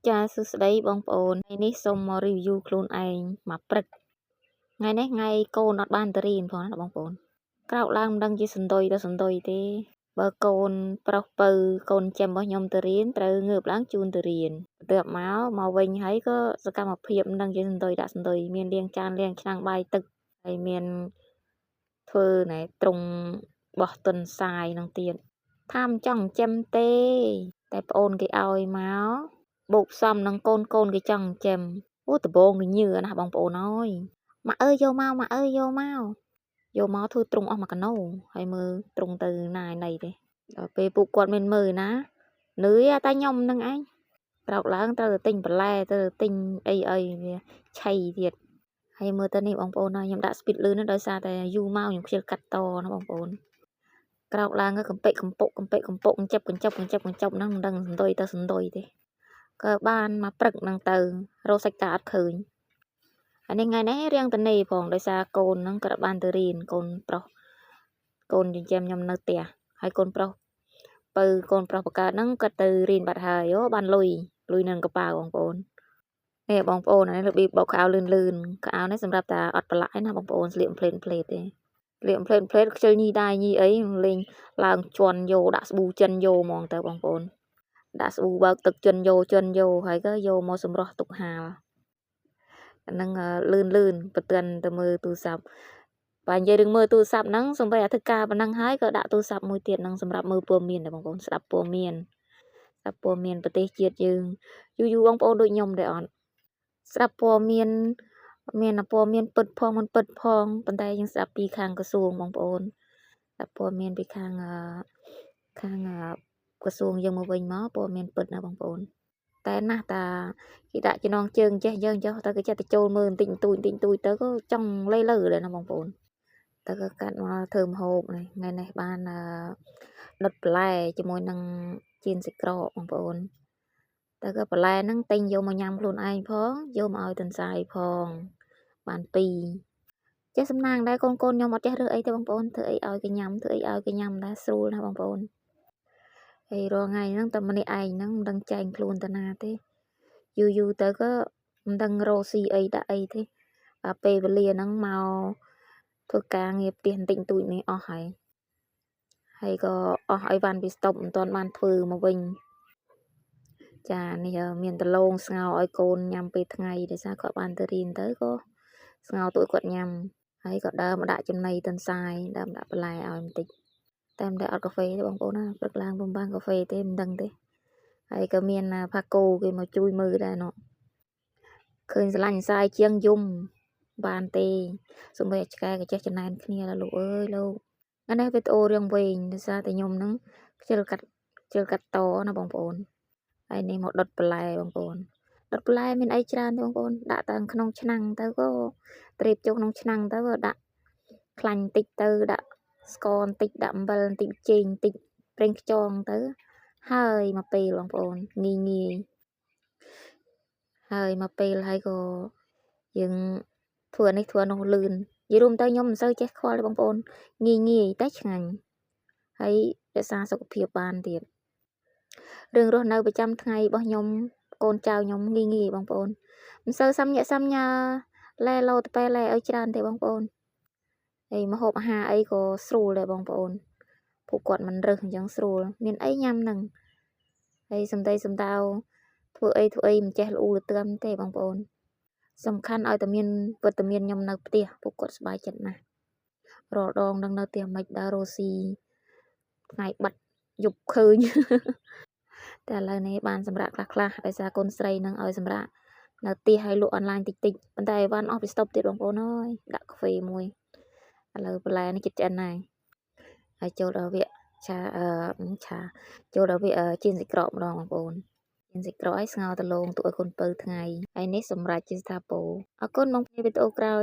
ចាសួស្តីបងប្អូនថ្ងៃនេះសូមមក review ខ្លួនឯងមកព្រឹកថ្ងៃនេះថ្ងៃកូនអត់បានទៅរៀនផងណាបងប្អូនក្រោកឡើងមិនដឹងជាសន្ទុយទៅសន្ទុយទេបើកូនប្រុសពៅកូនចិញ្ចឹមរបស់ខ្ញុំទៅរៀនត្រូវងើបឡើងជូនទៅរៀនបន្ទាប់មកវិញហើយក៏សកម្មភាពមិនដឹងជាសន្ទុយដាក់សន្ទុយមានលាងចានលាងឆ្នាំងបាយទឹកហើយមានធ្វើណែទ្រង់បោះទុនសាយនឹងទៀតថាមិនចង់ចិញ្ចឹមទេតែប្អូនគេឲ្យមកបូកផ្សំនឹងកូនគេចង់ចិញ្ចឹមអូដបងវាញើណាបងប្អូនអើយម៉ាក់អើយយកមកម៉ាក់អើយយកមកធ្វើទ្រង់អស់មួយកណោហើយមើលទ្រង់ទៅណាឯណីទេដល់ពេលពួកគាត់មានមើលណានឿយតែខ្ញុំនឹងឯងក្រោកឡើងត្រូវទៅទិញបន្លែទៅទិញអីវាឆៃទៀតហើយមើលទៅនេះបងប្អូនហើយខ្ញុំដាក់ speed លឿនដោយសារតែយូរមកខ្ញុំខ្ជិលកាត់តណាបងប្អូនក្រោកឡើងក៏កំពេកកំពុកចិត្តកញ្ចប់ហ្នឹងមិនដឹងសន្ទុយទៅសន្ទុយទេក៏បានមកព្រឹកហ្នឹងទៅរកសាច់តាអត់ឃើញហើយថ្ងៃនេះរៀងតនេផងដោយសារកូនហ្នឹងក៏បានទៅរៀនកូនប្រុសកូនចិញ្ចឹមខ្ញុំនៅផ្ទះហើយកូនប្រុសបើកូនប្រុសបកើតហ្នឹងក៏ទៅរៀនបាត់ហើយបានលុយនឹងកប៉ាល់បងប្អូននេះបងប្អូននេះរបៀបបោកខោលឿនខោនេះសម្រាប់តែអត់ប្រឡាក់ឯណាបងប្អូនស្លៀកផ្លេតទេស្លៀកផ្លេតខ្ជិលញីដៃញីអីលេងឡើងជន់យកដាក់ស្ប៊ូចិនយកហ្មងទៅបងប្អូនដាក់ស្ប៊ូបើកទឹកចិនយកហើយក៏យកមកសម្រោះទុកហាលហ្នឹងលឿនប្រទិនទៅមើលទូរស័ព្ទបើនិយាយរឿងមើលទូរស័ព្ទហ្នឹងសំបីអាធ្វើការប៉ុណ្ណឹងហើយក៏ដាក់ទូរស័ព្ទមួយទៀតហ្នឹងសម្រាប់មើលព័ត៌មានដែរបងប្អូនស្ដាប់ព័ត៌មានប្រទេសជាតិយើងយូរបងប្អូនដូចខ្ញុំដែរអត់ស្ដាប់ព័ត៌មានមានព័ត៌មានពិតផងមិនពិតផងប៉ុន្តែយើងស្ដាប់ពីខាងក្រសួងបងប្អូនស្ដាប់ព័ត៌មានពីខាងក្រសួងយើងមកវិញមកព័ត៌មានពិតណាបងប្អូនតែណាស់តាគេដាក់ចំណងជើងចេះយើងចុះទៅគេចេះទៅចូលមើលបន្តិចបន្តួចទៅក៏ចង់លេលើដែរណាបងប្អូនទៅក៏កាត់មកធ្វើម្ហូបនេះថ្ងៃនេះបានដុតបន្លែជាមួយនឹងចៀនសាច់ក្រកបងប្អូនតែក៏បន្លែហ្នឹងទិញយកមកញ៉ាំខ្លួនឯងផងយកមកឲ្យទន្សាយផងបាន2ចេះសំណាងដែរកូនខ្ញុំអត់ចេះរើសអីទេបងប្អូនធ្វើអីឲ្យគេញ៉ាំដែរស្រួលណាបងប្អូនហើយរាល់ថ្ងៃហ្នឹងតែម្នាក់ឯងហ្នឹងមិនដឹងចែងខ្លួនទៅណាទេយូរទៅក៏មិនដឹងរកស៊ីអីដាក់អីទេពេលវេលាហ្នឹងមកធ្វើការងារផ្ទះបន្តិចបន្តួចនេះអស់ហើយក៏អស់ឲ្យបានពីស្តុបមិនទាន់បានធ្វើមកវិញចានេះមានដលងស្ងោឲ្យកូនញ៉ាំពេលថ្ងៃដោយសារគាត់បានទៅរៀនទៅក៏ស្ងោទួយគាត់ញ៉ាំហើយក៏ដើរមកដាក់ចំណីទន្សាយដើរដាក់បន្លែឲ្យបន្តិចតែមិនដែរអត់កាហ្វេទេបងប្អូនណាព្រឹកឡើងពុំបានកាហ្វេទេមិនដឹងទេហើយក៏មានផាកូគេមកជួយមើលដែរណោះឃើញស្រឡាញ់សាយជាងយំបានទេសូម្បីឆ្កែក៏ចេះចំណែនគ្នាលោកអើយលោកអានេះវីដេអូរឿងវែងដោយសារតែខ្ញុំហ្នឹងខ្ជិលកាត់តណាបងប្អូនហើយនេះមកដុតបន្លែបងប្អូនដុតបន្លែមានអីច្រើនទេបងប្អូនដាក់តាមក្នុងឆ្នាំងទៅក៏ត្រៀបចូលក្នុងឆ្នាំងទៅក៏ដាក់ខ្លាញ់តិចទៅដាក់ស្ករបន្តិចដាក់អំបិលបន្តិចចេងបន្តិចប្រេងខ្យងទៅហើយមកពេលបងប្អូនងាយហើយមកពេលហើយក៏យើងធ្វើនេះធ្វើនោះលឿននិយាយរួមទៅខ្ញុំមិនសូវចេះខ្វល់ទេបងប្អូនងាយតែឆ្ងាញ់ហើយរក្សាសុខភាពបានទៀតរឿងរស់នៅប្រចាំថ្ងៃរបស់ខ្ញុំកូនចៅខ្ញុំងាយបងប្អូនមិនសូវសាំញ៉ាលែលោតពេលលែឲ្យច្រើនទេបងប្អូនហើយម្ហូបអាហារអីក៏ស្រួលដែរបងប្អូនពួកគាត់មិនរើសអញ្ចឹងស្រួលមានអីញ៉ាំហ្នឹងហើយសំដីសំដៅធ្វើអីមិនចេះល្អូល្ទាំទេបងប្អូនសំខាន់ឲ្យតែមានវត្តមានខ្ញុំនៅផ្ទះពួកគាត់សប្បាយចិត្តណាស់រាល់ដងនឹងនៅផ្ទះមិនដើររស់ស៊ីថ្ងៃបាត់យប់ឃើញតែឥឡូវនេះបានសម្រាប់ខ្លះដោយសារកូនស្រីនឹងឲ្យសម្រាប់នៅផ្ទះឲ្យលក់អនឡាញតិចប៉ុន្តែវ៉ាន់អស់ពីស្តុបទៀតបងប្អូនអើយដាក់កាហ្វេមួយឥឡូវបន្លែនេះចិត្តឆ្អិនហើយចូលដល់វាចូលដល់វាជៀនសាច់ក្រកម្ដងបងប្អូនជៀនសាច់ក្រកឲ្យស្ងោរដលងទុកឲ្យកូនពៅថ្ងៃហើយនេះសម្រាប់ជាស្ថាពរអរគុណបងប្អូនវីដេអូក្រោយ